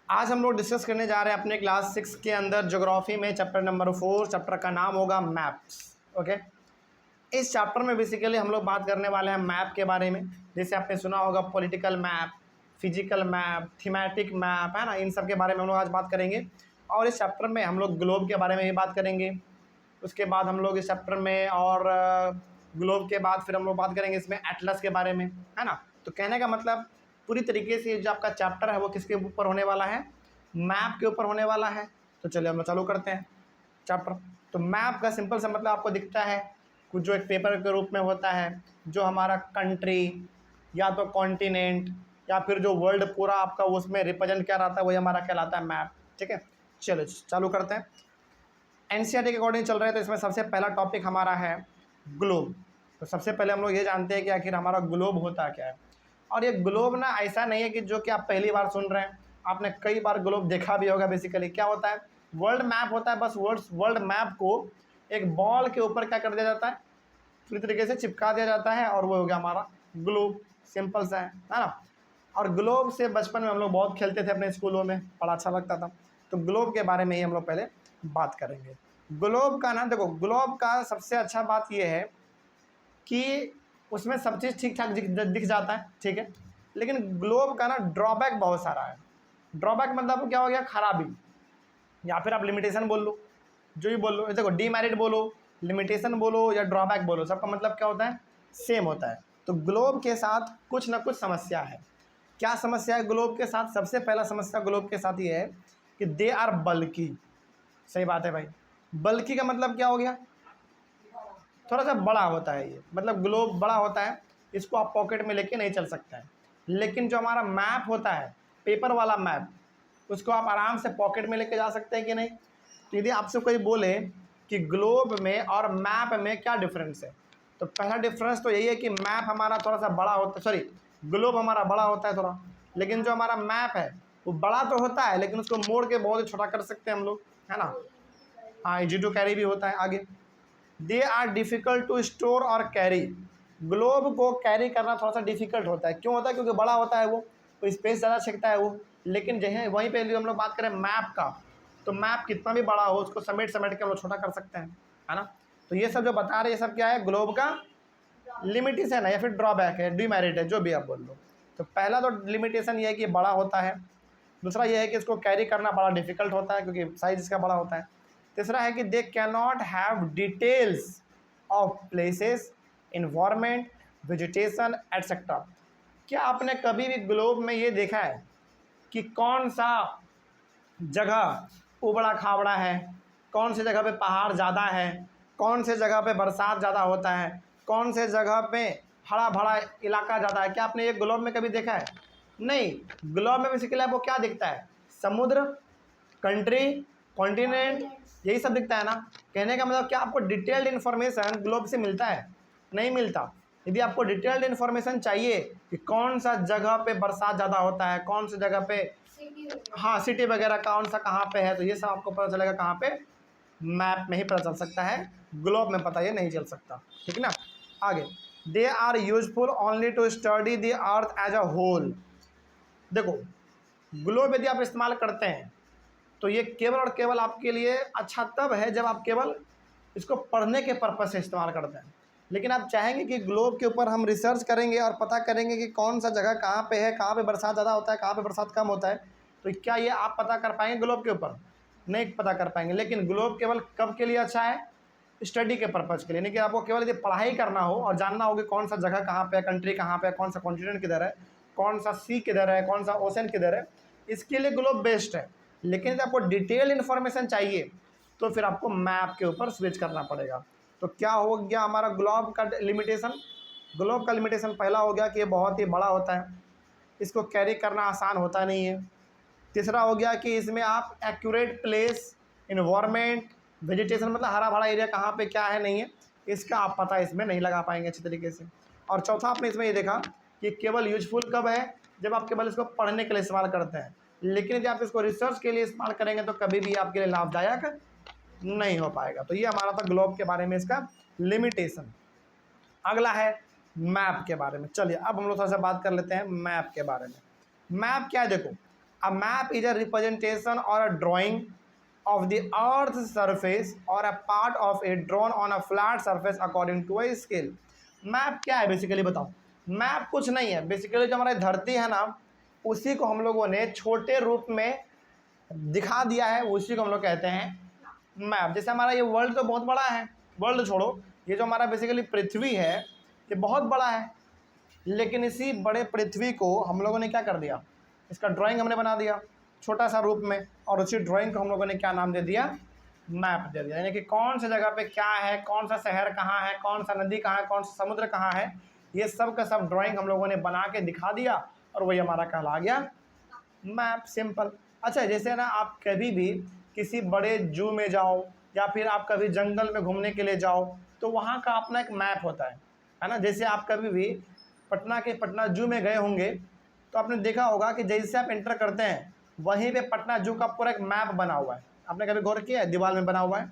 आज हम लोग डिस्कस करने जा रहे हैं अपने क्लास 6 के अंदर ज्योग्राफी में चैप्टर नंबर 4। चैप्टर का नाम होगा मैप्स। ओके, इस चैप्टर में बेसिकली हम लोग बात करने वाले हैं मैप के बारे में। जैसे आपने सुना होगा political map, physical map, thematic map, है ना, इन सब के बारे में हम लोग आज बात करेंगे। और इस चैप्टर में हम लोग ग्लोब के बारे में भी बात करेंगे। उसके बाद हम लोग इस चैप्टर में और ग्लोब के बाद फिर हम लोग बात करेंगे इसमें एटलस के बारे में, है ना। तो कहने का मतलब पूरी तरीके से जो आपका चैप्टर है वो किसके ऊपर होने वाला है, मैप के ऊपर होने वाला है। तो चलिए हम लोग चालू करते हैं चैप्टर। तो मैप का सिंपल सा मतलब आपको दिखता है कुछ जो एक पेपर के रूप में होता है, जो हमारा कंट्री या तो कॉन्टिनेंट या फिर जो वर्ल्ड पूरा आपका उसमें रिप्रेजेंट क्या रहता है वही हमारा कहलाता है मैप। ठीक है, चलो चालू करते हैं। एनसीईआरटी के अकॉर्डिंग चल रहे हैं तो इसमें सबसे पहला टॉपिक हमारा है ग्लोब। तो सबसे पहले हम लोग ये जानते हैं कि आखिर हमारा ग्लोब होता क्या है। और ये ग्लोब ना ऐसा नहीं है कि जो कि आप पहली बार सुन रहे हैं, आपने कई बार ग्लोब देखा भी होगा। बेसिकली क्या होता है, वर्ल्ड मैप होता है। बस वर्ल्ड मैप को एक बॉल के ऊपर क्या कर दिया जाता है, पूरी तरीके से चिपका दिया जाता है और वो हो गया हमारा ग्लोब। सिंपल सा है ना। और ग्लोब से बचपन में हम लोग बहुत खेलते थे अपने स्कूलों में, बड़ा अच्छा लगता था। तो ग्लोब के बारे में ही हम लोग पहले बात करेंगे। ग्लोब का ना देखो, ग्लोब का सबसे अच्छा बात यह है कि उसमें सब चीज़ ठीक ठाक दिख जाता है, ठीक है। लेकिन ग्लोब का ना ड्रॉबैक बहुत सारा है। ड्रॉबैक मतलब क्या हो गया, खराबी, या फिर आप लिमिटेशन बोल लो, जो ही बोल लो। देखो डीमेरिट बोलो, लिमिटेशन बोलो या ड्रॉबैक बोलो, सबका मतलब क्या होता है, सेम होता है। तो ग्लोब के साथ कुछ ना कुछ समस्या है। क्या समस्या है ग्लोब के साथ? सबसे पहला समस्या ग्लोब के साथ ये है कि दे आर बल्की। सही बात है भाई, बल्की का मतलब क्या हो गया, थोड़ा सा बड़ा होता है ये, मतलब ग्लोब बड़ा होता है, इसको आप पॉकेट में लेके नहीं चल सकते हैं। लेकिन जो हमारा मैप होता है, पेपर वाला मैप, उसको आप आराम से पॉकेट में लेके जा सकते हैं कि नहीं। तो यदि आपसे कोई बोले कि ग्लोब में और मैप में क्या डिफरेंस है, तो पहला डिफरेंस तो यही है कि मैप हमारा थोड़ा सा बड़ा होता है, सॉरी ग्लोब हमारा बड़ा होता है थोड़ा, लेकिन जो हमारा मैप है वो बड़ा तो होता है लेकिन उसको मोड़ के बहुत ही छोटा कर सकते हैं हम लोग, है ना। हाँ, इजी टू कैरी भी होता है। आगे, they are difficult to store और कैरी। ग्लोब को कैरी करना थोड़ा सा डिफिकल्ट होता है। क्यों होता है? क्योंकि बड़ा होता है वो, तो स्पेस ज़्यादा छेकता है वो। लेकिन जहाँ वहीं पे हम लोग बात करें मैप का, तो मैप कितना भी बड़ा हो उसको समेट के हम लोग छोटा कर सकते हैं, है ना। तो ये सब जो बता रहे हैं ये सब क्या है, ग्लोब का लिमिटेशन है या फिर ड्रॉबैक है, डीमेरिट है, जो भी आप बोल लो। तो पहला तो लिमिटेशन ये है कि बड़ा होता है। दूसरा ये है कि इसको कैरी करना बड़ा डिफिकल्ट होता है क्योंकि साइज इसका बड़ा होता है। तीसरा है कि they can not have details of places, environment, vegetation etcetera. क्या आपने कभी भी ग्लोब में ये देखा है कि कौन सा जगह उबड़ा खाबड़ा है, कौन सी जगह पे पहाड़ ज़्यादा है, कौन से जगह पे बरसात ज़्यादा होता है, कौन से जगह पे हरा भरा इलाका ज़्यादा है? क्या आपने ये ग्लोब में कभी देखा है? नहीं। ग्लोब में बेसिकली आपको क्या दिखता है, समुद्र, कंट्री, कॉन्टिनेंट, यही सब दिखता है ना। कहने का मतलब क्या आपको डिटेल्ड इन्फॉर्मेशन ग्लोब से मिलता है? नहीं मिलता। यदि आपको डिटेल्ड इन्फॉर्मेशन चाहिए कि कौन सा जगह पे बरसात ज़्यादा होता है, कौन सी जगह पे, हाँ सिटी वगैरह कौन सा कहाँ पे है, तो ये सब आपको पता चलेगा कहाँ पे, मैप में ही पता चल सकता है, ग्लोब में पता ये नहीं चल सकता, ठीक ना। आगे, they are useful only to study the earth as a whole. देखो ग्लोब यदि आप इस्तेमाल करते हैं तो ये केवल और केवल आपके लिए अच्छा तब है जब आप केवल इसको पढ़ने के पर्पज से इस्तेमाल करते हैं। लेकिन आप चाहेंगे कि ग्लोब के ऊपर हम रिसर्च करेंगे और पता करेंगे कि कौन सा जगह कहाँ पे है, कहाँ पे बरसात ज़्यादा होता है, कहाँ पे बरसात कम होता है, तो क्या ये आप पता कर पाएंगे ग्लोब के ऊपर? नहीं पता कर पाएंगे। लेकिन ग्लोब केवल कब के लिए अच्छा है, स्टडी के पर्पज़ के लिए। नहीं कि आपको केवल यदि पढ़ाई करना हो और जानना हो कि कौन सा जगह कहाँ पे है, कंट्री कहाँ पे है, कौन सा कॉन्टिनेंट किधर है, कौन सा सी किधर है, कौन सा ओशन किधर है, इसके लिए ग्लोब बेस्ट है। लेकिन यदि आपको डिटेल इन्फॉर्मेशन चाहिए तो फिर आपको मैप के ऊपर स्विच करना पड़ेगा। तो क्या हो गया हमारा ग्लोब का लिमिटेशन? ग्लोब का लिमिटेशन पहला हो गया कि ये बहुत ही बड़ा होता है, इसको कैरी करना आसान होता नहीं है। तीसरा हो गया कि इसमें आप एक्यूरेट प्लेस, इन्वायरमेंट, वेजिटेशन मतलब हरा भरा एरिया कहाँ पे क्या है नहीं है, इसका आप पता इसमें नहीं लगा पाएंगे अच्छी तरीके से। और चौथा आपने इसमें ये देखा कि केवल यूजफुल कब है, जब आप केवल इसको पढ़ने के लिए इस्तेमाल करते हैं। लेकिन यदि आप इसको रिसर्च के लिए इस्तेमाल करेंगे तो कभी भी आपके लिए लाभदायक नहीं हो पाएगा। तो ये हमारा था ग्लोब के बारे में इसका लिमिटेशन। अगला है मैप के बारे में। चलिए अब हम लोग थोड़ा सा बात कर लेते हैं मैप के बारे में। मैप क्या है? देखो a map is a representation और अ drawing of the earth's surface or a part of it drawn on a flat surface according to a scale। Map क्या है बेसिकली बताओ। मैप कुछ नहीं है, बेसिकली जो हमारी धरती है ना उसी को हम लोगों ने छोटे रूप में दिखा दिया है, उसी को हम लोग कहते हैं मैप। जैसे हमारा ये वर्ल्ड तो बहुत बड़ा है, वर्ल्ड छोड़ो, ये जो हमारा बेसिकली पृथ्वी है ये बहुत बड़ा है, लेकिन इसी बड़े पृथ्वी को हम लोगों ने क्या कर दिया, इसका ड्राइंग हमने बना दिया छोटा सा रूप में, और उसी ड्राइंग को हम लोगों ने क्या नाम दे दिया, मैप दे दिया। यानी कि कौन सी जगह पे क्या है, कौन सा शहर कहाँ है, कौन सा नदी कहाँ है, कौन सा समुद्र कहाँ है, ये सब का सब ड्राइंग हम लोगों ने बना के दिखा दिया और वही हमारा कहला गया मैप। सिंपल। अच्छा, जैसे ना आप कभी भी किसी बड़े जू में जाओ या फिर आप कभी जंगल में घूमने के लिए जाओ तो वहाँ का अपना एक मैप होता है ना। जैसे आप कभी भी पटना जू में गए होंगे तो आपने देखा होगा कि जैसे आप एंटर करते हैं वहीं पे पटना जू का पूरा एक मैप बना हुआ है। आपने कभी गौर किया है, दीवार में बना हुआ है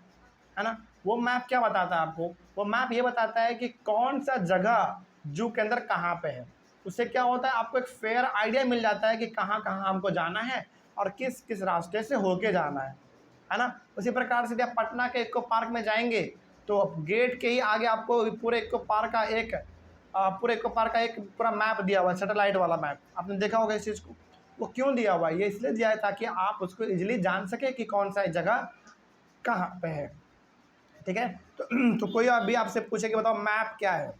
ना। वो मैप क्या बताता है आपको, वो मैप ये बताता है कि कौन सा जगह जू के अंदर कहाँ पे है। उससे क्या होता है, आपको एक फेयर आइडिया मिल जाता है कि कहाँ कहाँ हमको जाना है और किस किस रास्ते से होके जाना है ना। उसी प्रकार से जब पटना के इको पार्क में जाएंगे तो गेट के ही आगे आपको पूरे इको पार्क का एक पूरा मैप दिया हुआ है, सैटेलाइट वाला मैप। आपने देखा होगा इस चीज़ को। वो क्यों दिया हुआ है, ये इसलिए दिया है ताकि आप उसको इजीली जान सके कि कौन सा जगह कहाँ पे है। ठीक है, तो कोई अभी आपसे पूछे कि बताओ मैप क्या है,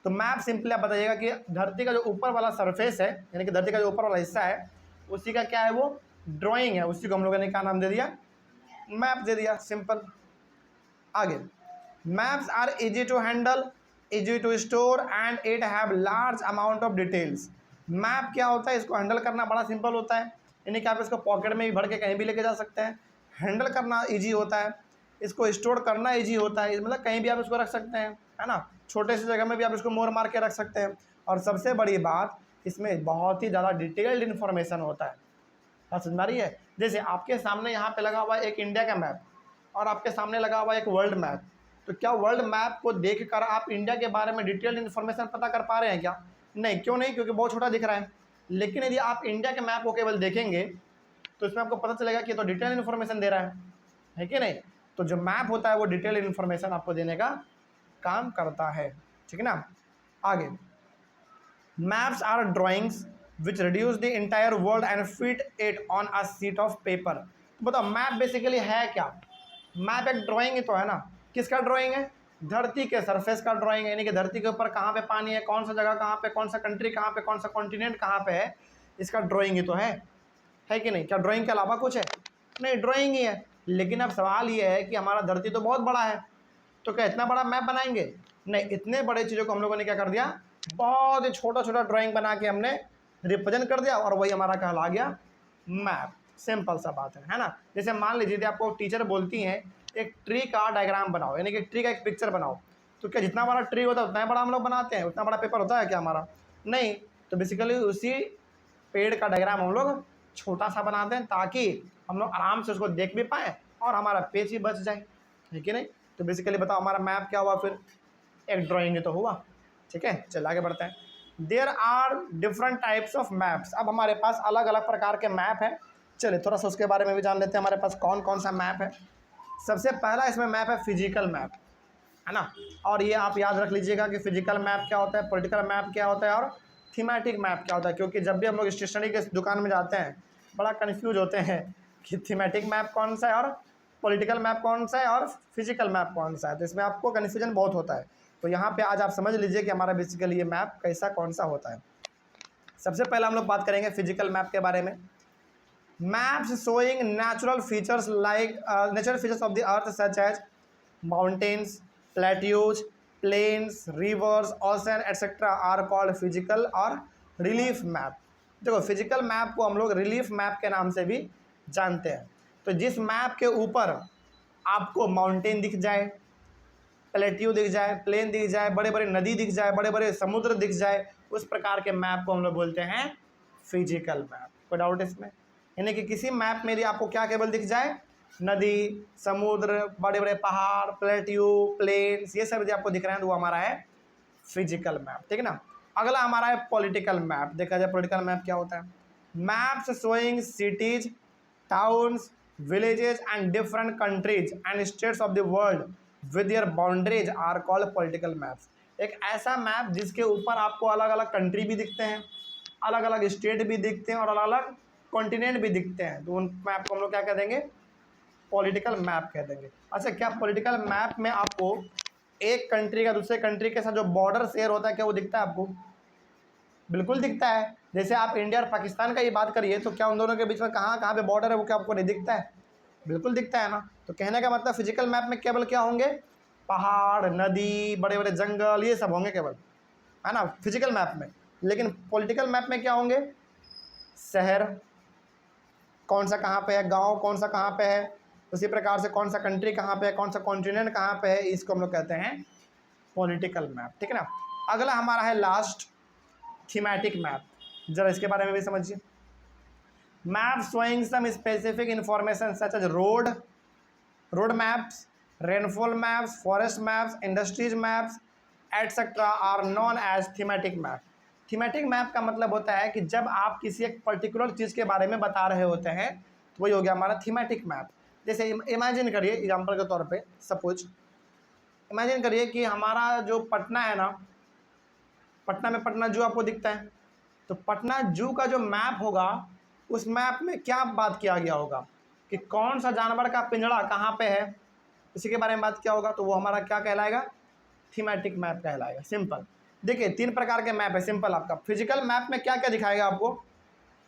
तो मैप सिंपली आप बताइएगा कि धरती का जो ऊपर वाला सरफेस है, यानी कि धरती का जो ऊपर वाला हिस्सा है उसी का क्या है, वो ड्राइंग है, उसी को हम लोगों ने क्या नाम दे दिया, मैप दे दिया। सिंपल। आगे, maps are easy to handle, easy to store and it have large amount of details. Map क्या होता है, इसको हैंडल करना बड़ा सिंपल होता है, यानी कि आप इसको पॉकेट में भी भर के कहीं भी लेके जा सकते हैं। हैंडल करना इजी होता है, इसको स्टोर करना इजी होता है, मतलब कहीं भी आप इसको रख सकते हैं, है ना। छोटे से जगह में भी आप इसको मोड़ मार के रख सकते हैं। और सबसे बड़ी बात, इसमें बहुत ही ज़्यादा डिटेल्ड इन्फॉर्मेशन होता है। बात समझ में आ रही है। जैसे आपके सामने यहाँ पे लगा हुआ है एक इंडिया का मैप और आपके सामने लगा हुआ है एक वर्ल्ड मैप, तो क्या वर्ल्ड मैप को देखकर आप इंडिया के बारे में डिटेल्ड इन्फॉर्मेशन पता कर पा रहे हैं क्या? नहीं, क्यों नहीं, क्योंकि बहुत छोटा दिख रहा है। लेकिन यदि आप इंडिया के मैप को केवल देखेंगे तो इसमें आपको पता चलेगा कि तो डिटेल इन्फॉर्मेशन दे रहा है कि नहीं। तो जो मैप होता है वो डिटेल इन्फॉर्मेशन आपको देने का काम करता है। ठीक है ना। आगे, maps are drawings which reduce the entire world and fit it on a sheet of paper. तो बताओ मैप बेसिकली है क्या? मैप एक ड्राइंग ही तो है ना। किसका ड्राइंग है? धरती के सरफेस का ड्राइंग है, यानी कि धरती के ऊपर कहाँ पे पानी है, कौन सा जगह कहाँ पे, कौन सा कंट्री कहाँ पे, कौन सा कॉन्टिनेंट कहाँ पे है, इसका ड्राइंग ही तो है कि नहीं। क्या ड्राइंग के अलावा कुछ है? नहीं, ड्राइंग ही है। लेकिन अब सवाल ये है कि हमारा धरती तो बहुत बड़ा है, तो क्या इतना बड़ा मैप बनाएंगे? नहीं, इतने बड़े चीज़ों को हम लोगों ने क्या कर दिया, बहुत ही छोटा छोटा ड्राइंग बना के हमने रिप्रेजेंट कर दिया और वही हमारा कहला गया मैप। सिंपल सा बात है ना। जैसे मान लीजिए यदि आपको टीचर बोलती हैं एक ट्री का डायग्राम बनाओ, यानी कि ट्री का एक पिक्चर बनाओ, तो क्या जितना बड़ा ट्री होता है उतना बड़ा हम लोग बनाते हैं? उतना बड़ा पेपर होता है क्या हमारा? नहीं। तो बेसिकली उसी पेड़ का डायग्राम हम लोग छोटा सा बनाते हैं ताकि हम लोग आराम से उसको देख भी पाएँ और हमारा पेज भी बच जाए, है कि नहीं। तो बेसिकली बताओ हमारा मैप क्या हुआ, फिर एक ड्राइंग तो हुआ। ठीक है, चल आगे बढ़ते हैं। There are different types of maps. अब हमारे पास अलग अलग प्रकार के मैप हैं। चलिए थोड़ा सा उसके बारे में भी जान लेते हैं, हमारे पास कौन कौन सा मैप है। सबसे पहला इसमें मैप है फिजिकल मैप, है ना। और ये आप याद रख लीजिएगा कि फिजिकल मैप क्या होता है, पॉलिटिकल मैप क्या होता है और थीमेटिक मैप क्या होता है। क्योंकि जब भी हम लोग स्टेशनरी के दुकान में जाते हैं बड़ा कन्फ्यूज होते हैं कि थीमेटिक मैप कौन सा है और पॉलिटिकल मैप कौन सा है और फिजिकल मैप कौन सा है, तो इसमें आपको कन्फ्यूजन बहुत होता है। तो यहाँ पे आज आप समझ लीजिए कि हमारा बेसिकली ये मैप कैसा कौन सा होता है। सबसे पहले हम लोग बात करेंगे फिजिकल मैप के बारे में। Maps showing natural features of the earth such as mountains, plateaus, plains, rivers, ocean etcetera are called physical और रिलीफ मैप। देखो फिजिकल मैप को हम लोग रिलीफ मैप के नाम से भी जानते हैं। तो जिस मैप के ऊपर आपको माउंटेन दिख जाए, प्लेट्यू दिख जाए, प्लेन दिख जाए, बड़े बड़े नदी दिख जाए, बड़े बड़े समुद्र दिख जाए, उस प्रकार के मैप को हम लोग बोलते हैं फिजिकल मैप। कोई डाउट इसमें? यानी कि किसी मैप में यदि आपको क्या केवल दिख जाए, नदी, समुद्र, बड़े बड़े पहाड़, प्लेट्यू, प्लेन्स, ये सब यदि आपको दिख रहे हैं तो वो हमारा है फिजिकल मैप। ठीक है ना। अगला हमारा है पॉलिटिकल मैप। देखा जाए पॉलिटिकल मैप क्या होता है। Maps showing cities, towns, villages and different countries and states of the world with their boundaries are called political maps। एक ऐसा मैप जिसके ऊपर आपको अलग अलग कंट्री भी दिखते हैं, अलग अलग स्टेट भी दिखते हैं और अलग अलग कॉन्टिनेंट भी दिखते हैं, तो उन मैप को हम लोग क्या कह देंगे, पॉलिटिकल मैप कह देंगे। अच्छा, क्या पॉलिटिकल मैप में आपको एक कंट्री का दूसरे कंट्री के साथ जो बॉर्डर शेयर होता है क्या वो दिखता है आपको? बिल्कुल दिखता है। जैसे आप इंडिया और पाकिस्तान का ये बात करिए तो क्या उन दोनों के बीच में कहाँ कहाँ पे बॉर्डर है वो क्या आपको नहीं दिखता है? बिल्कुल दिखता है ना। तो कहने का मतलब फिजिकल मैप में केवल क्या होंगे, पहाड़, नदी, बड़े बड़े जंगल, ये सब होंगे केवल, है ना, फिजिकल मैप में। लेकिन पॉलिटिकल मैप में क्या होंगे, शहर कौन सा कहाँ पे है, गांव कौन सा कहाँ पे है, उसी प्रकार से कौन सा कंट्री कहाँ पे है, कौन सा कॉन्टिनेंट कहाँ पे है, इसको हम लोग कहते हैं पॉलिटिकल मैप। ठीक है ना। अगला हमारा है लास्ट थीमेटिक मैप। जरा इसके बारे में भी समझिए। Map showing some specific information such as road maps, rainfall maps, forest maps, industries maps etcetera are known as thematic map. Thematic map का मतलब होता है कि जब आप किसी एक पर्टिकुलर चीज़ के बारे में बता रहे होते हैं तो वही हो गया हमारा थीमेटिक मैप। जैसे इमेजिन करिए, एग्जांपल के तौर पे सपोज इमेजिन करिए कि हमारा जो पटना है ना, पटना में पटना जू आपको दिखता है, तो पटना जू का जो मैप होगा उस मैप में क्या बात किया गया होगा कि कौन सा जानवर का पिंजड़ा कहाँ पे है, इसी के बारे में बात किया होगा, तो वो हमारा क्या कहलाएगा, थीमेटिक मैप कहलाएगा। सिंपल। देखिए 3 प्रकार के मैप है। सिंपल, आपका फिजिकल मैप में क्या क्या दिखाएगा आपको,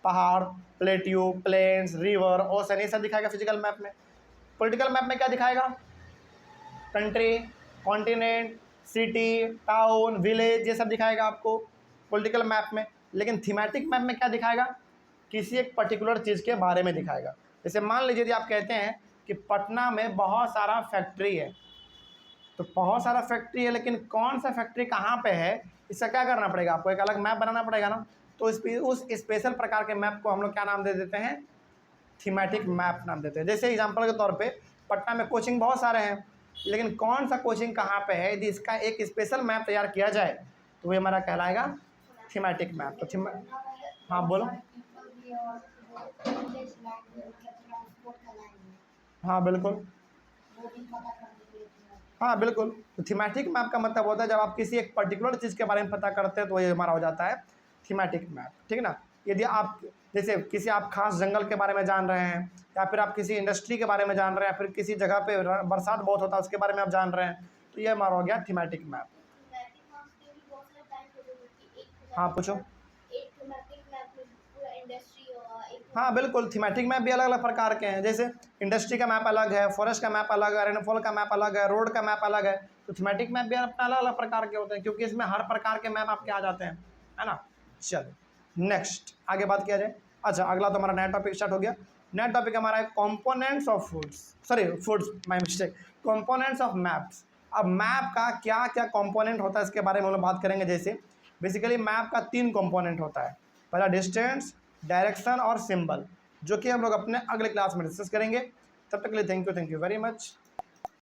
पहाड़, प्लेट्यू, प्लेन्स, रिवर, ओशन, ये सब दिखाएगा फिजिकल मैप में। पॉलिटिकल मैप में क्या दिखाएगा, country, continent, city, town, village, ये सब दिखाएगा आपको पॉलिटिकल मैप में। लेकिन थीमेटिक मैप में क्या दिखाएगा, किसी एक पर्टिकुलर चीज़ के बारे में दिखाएगा। जैसे मान लीजिए यदि आप कहते हैं कि पटना में बहुत सारा फैक्ट्री है, तो बहुत सारा फैक्ट्री है लेकिन कौन सा फैक्ट्री कहाँ पे है, इसका क्या करना पड़ेगा, आपको एक अलग मैप बनाना पड़ेगा ना। तो उस स्पेशल प्रकार के मैप को हम लोग क्या नाम दे देते हैं, थीमेटिक मैप नाम देते हैं। जैसे एग्जांपल के तौर पे पटना में कोचिंग बहुत सारे हैं, लेकिन कौन सा कोचिंग कहाँ पे है, यदि इसका एक स्पेशल मैप तैयार किया जाए तो वो हमारा कहलाएगा थीमेटिक मैप। तो हाँ बोलो। हाँ बिल्कुल, हाँ बिल्कुल। तो थीमेटिक मैप का मतलब होता है जब आप किसी एक पर्टिकुलर चीज़ के बारे में पता करते हैं तो ये हमारा हो जाता है थीमेटिक मैप। ठीक है ना। यदि आप जैसे किसी आप खास जंगल के बारे में जान रहे हैं, या फिर आप किसी इंडस्ट्री के बारे में जान रहे हैं, या फिर किसी जगह पे बरसात बहुत होता है उसके बारे में आप जान रहे हैं, तो ये हमारा हो गया थीमेटिक मैप। हाँ पूछो। हाँ बिल्कुल, थीमेटिक मैप भी अलग अलग प्रकार के हैं। जैसे इंडस्ट्री का मैप अलग है, फॉरेस्ट का मैप अलग है, रेनफॉल का मैप अलग है, रोड का मैप अलग है। तो थीमेटिक मैप भी अपना अलग अलग प्रकार के होते हैं, क्योंकि इसमें हर प्रकार के मैप आपके आ जाते हैं, है ना। चलो नेक्स्ट आगे बात किया जाए। अच्छा, अगला तो हमारा नया टॉपिक स्टार्ट हो गया। नया टॉपिक हमारा है components of foods, my mistake, components of maps. अब मैप का क्या क्या कॉम्पोनेंट होता है इसके बारे में हम लोग बात करेंगे। जैसे बेसिकली मैप का 3 कॉम्पोनेंट होता है, पहला डिस्टेंस, डायरेक्शन और सिंबल, जो कि हम लोग अपने अगले क्लास में डिस्कस करेंगे। तब तक के लिए थैंक यू वेरी मच।